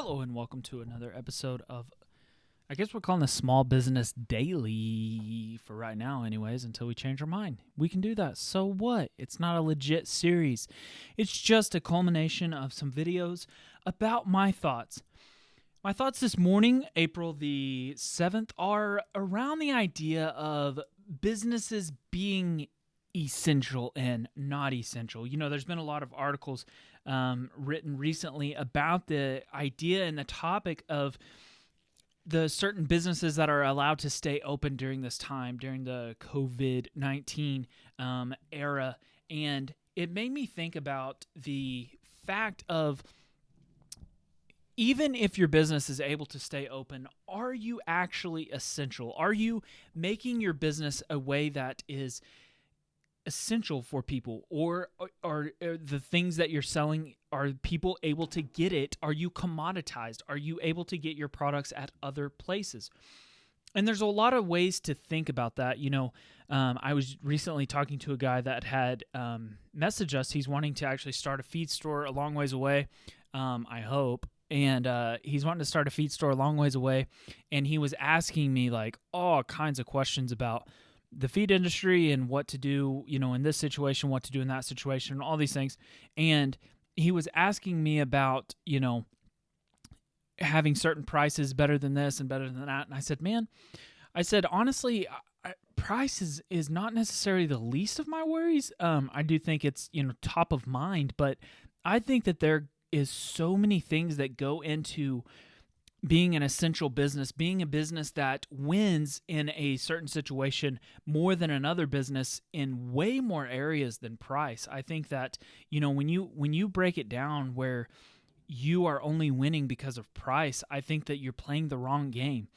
Hello and welcome to another episode of, I guess we're calling this Small Business Daily for right now anyways, until we change our mind. We can do that. So what? It's not a legit series. It's just a culmination of some videos about my thoughts. My thoughts this morning, April the 7th, are around the idea of businesses being essential and not essential. You know, there's been a lot of articles written recently about the idea and the topic of the certain businesses that are allowed to stay open during this time, during the COVID-19 era. And it made me think about the fact of, even if your business is able to stay open, are you actually essential? Are you making your business a way that is essential for people, or are the things that you're selling, are people able to get it? Are you commoditized? Are you able to get your products at other places? And there's a lot of ways to think about that. You know, I was recently talking to a guy that had messaged us. He's wanting to actually start a feed store a long ways away, I hope. And he's wanting to start a feed store a long ways away. And he was asking me like all kinds of questions about the feed industry and what to do, you know, in this situation, what to do in that situation, all these things. And he was asking me about, you know, having certain prices better than this and better than that. And I said, man, honestly, price is not necessarily the least of my worries. I do think it's, you know, top of mind, but I think that there is so many things that go into being an essential business, being a business that wins in a certain situation more than another business in way more areas than price. I think that, you know, when you break it down where you are only winning because of price, I think that you're playing the wrong game.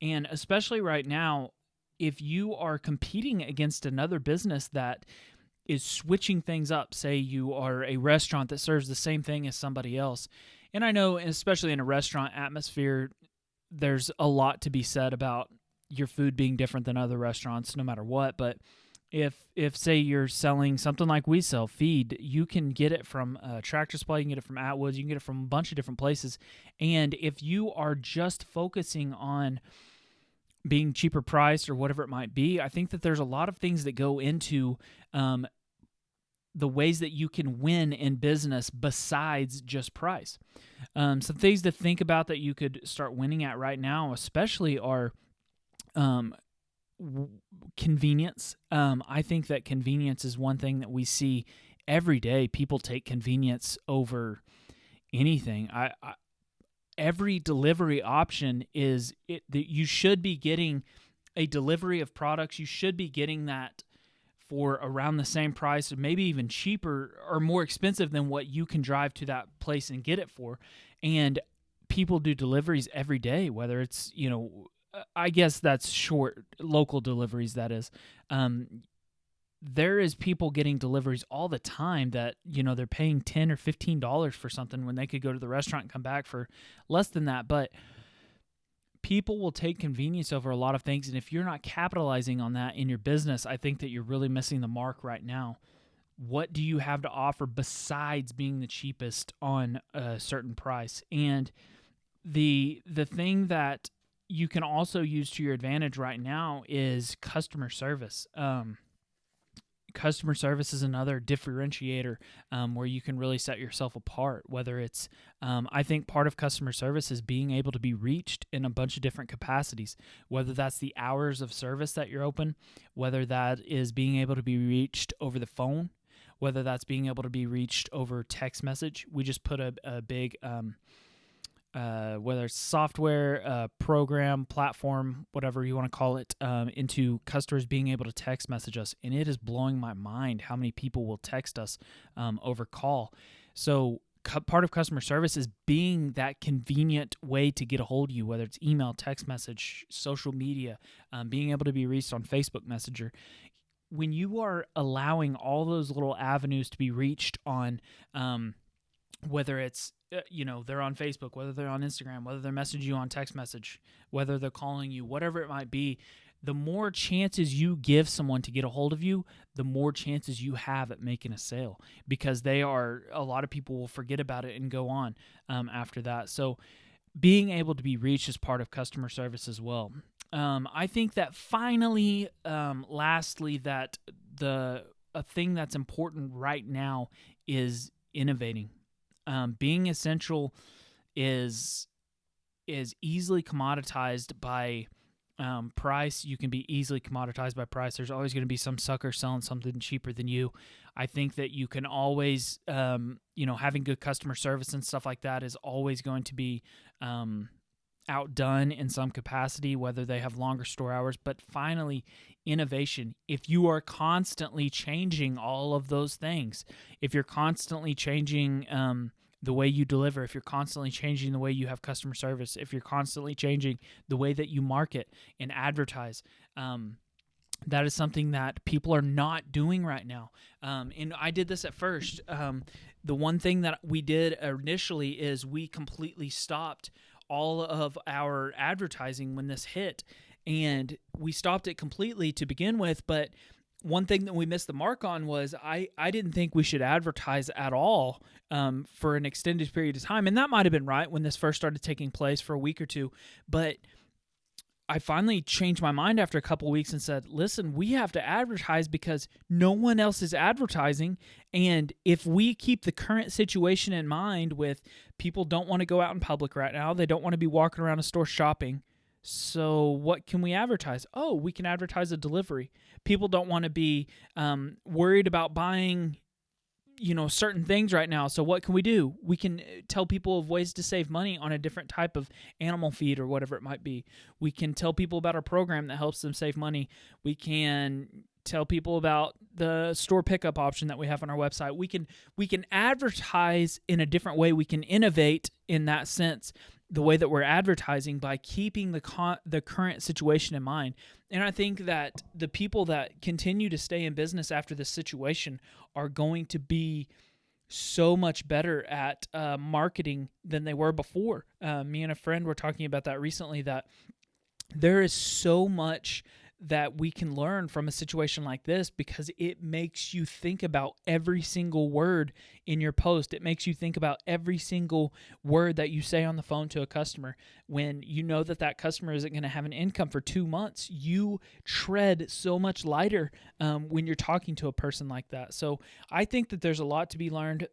And especially right now, if you are competing against another business that is switching things up, say you are a restaurant that serves the same thing as somebody else. And I know, especially in a restaurant atmosphere, there's a lot to be said about your food being different than other restaurants, no matter what. But if say you're selling something like we sell, feed, you can get it from Tractor Supply, you can get it from Atwoods, you can get it from a bunch of different places. And if you are just focusing on being cheaper priced or whatever it might be, I think that there's a lot of things that go into the ways that you can win in business besides just price. Some things to think about that you could start winning at right now, especially, are convenience. I think that convenience is one thing that we see every day. People take convenience over anything. Every delivery option is it. You should be getting a delivery of products. You should be getting that for around the same price, or maybe even cheaper or more expensive than what you can drive to that place and get it for. And people do deliveries every day, whether it's, you know, I guess that's short local deliveries, that is. There is people getting deliveries all the time that, you know, they're paying $10 or $15 for something when they could go to the restaurant and come back for less than that. But people will take convenience over a lot of things, and if you're not capitalizing on that in your business, I think that you're really missing the mark right now. What do you have to offer besides being the cheapest on a certain price? And the thing that you can also use to your advantage right now is customer service. Customer service is another differentiator where you can really set yourself apart. Whether it's, I think part of customer service is being able to be reached in a bunch of different capacities, whether that's the hours of service that you're open, whether that is being able to be reached over the phone, whether that's being able to be reached over text message. We just put a big whether it's software, program, platform, whatever you want to call it, into customers being able to text message us. And it is blowing my mind how many people will text us over call. So part of customer service is being that convenient way to get a hold of you, whether it's email, text message, social media, being able to be reached on Facebook Messenger. When you are allowing all those little avenues to be reached on, whether it's, you know, they're on Facebook, whether they're on Instagram, whether they're messaging you on text message, whether they're calling you, whatever it might be, the more chances you give someone to get a hold of you, the more chances you have at making a sale, because a lot of people will forget about it and go on after that. So being able to be reached is part of customer service as well. I think that finally, lastly, that a thing that's important right now is innovating. Being essential is easily commoditized by price. You can be easily commoditized by price. There's always going to be some sucker selling something cheaper than you. I think that you can always, having good customer service and stuff like that is always going to be outdone in some capacity, whether they have longer store hours. But finally, innovation. If you are constantly changing all of those things, if you're constantly changing the way you deliver, if you're constantly changing the way you have customer service, if you're constantly changing the way that you market and advertise, that is something that people are not doing right now. And I did this at first. The one thing that we did initially is we completely stopped all of our advertising when this hit, and we stopped it completely to begin with. But one thing that we missed the mark on was I didn't think we should advertise at all for an extended period of time. And that might have been right when this first started taking place for a week or two. But I finally changed my mind after a couple of weeks and said, listen, we have to advertise because no one else is advertising. And if we keep the current situation in mind with people don't want to go out in public right now, they don't want to be walking around a store shopping. So what can we advertise? Oh, we can advertise a delivery. People don't want to be worried about buying certain things right now. So what can we do? We can tell people of ways to save money on a different type of animal feed or whatever it might be. We can tell people about our program that helps them save money. We can tell people about the store pickup option that we have on our website. We can advertise in a different way. We can innovate in that sense, the way that we're advertising, by keeping the current situation in mind. And I think that the people that continue to stay in business after this situation are going to be so much better at marketing than they were before. Me and a friend were talking about that recently, that there is so much that we can learn from a situation like this, because it makes you think about every single word in your post. It makes you think about every single word that you say on the phone to a customer. When you know that customer isn't going to have an income for 2 months, you tread so much lighter when you're talking to a person like that. So I think that there's a lot to be learned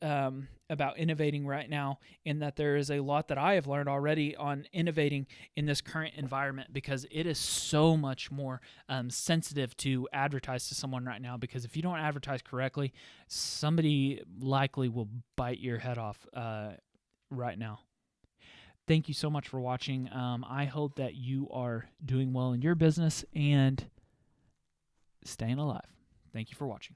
about innovating right now, and that there is a lot that I have learned already on innovating in this current environment, because it is so much more sensitive to advertise to someone right now, because if you don't advertise correctly, somebody likely will bite your head off right now. Thank you so much for watching. I hope that you are doing well in your business and staying alive. Thank you for watching.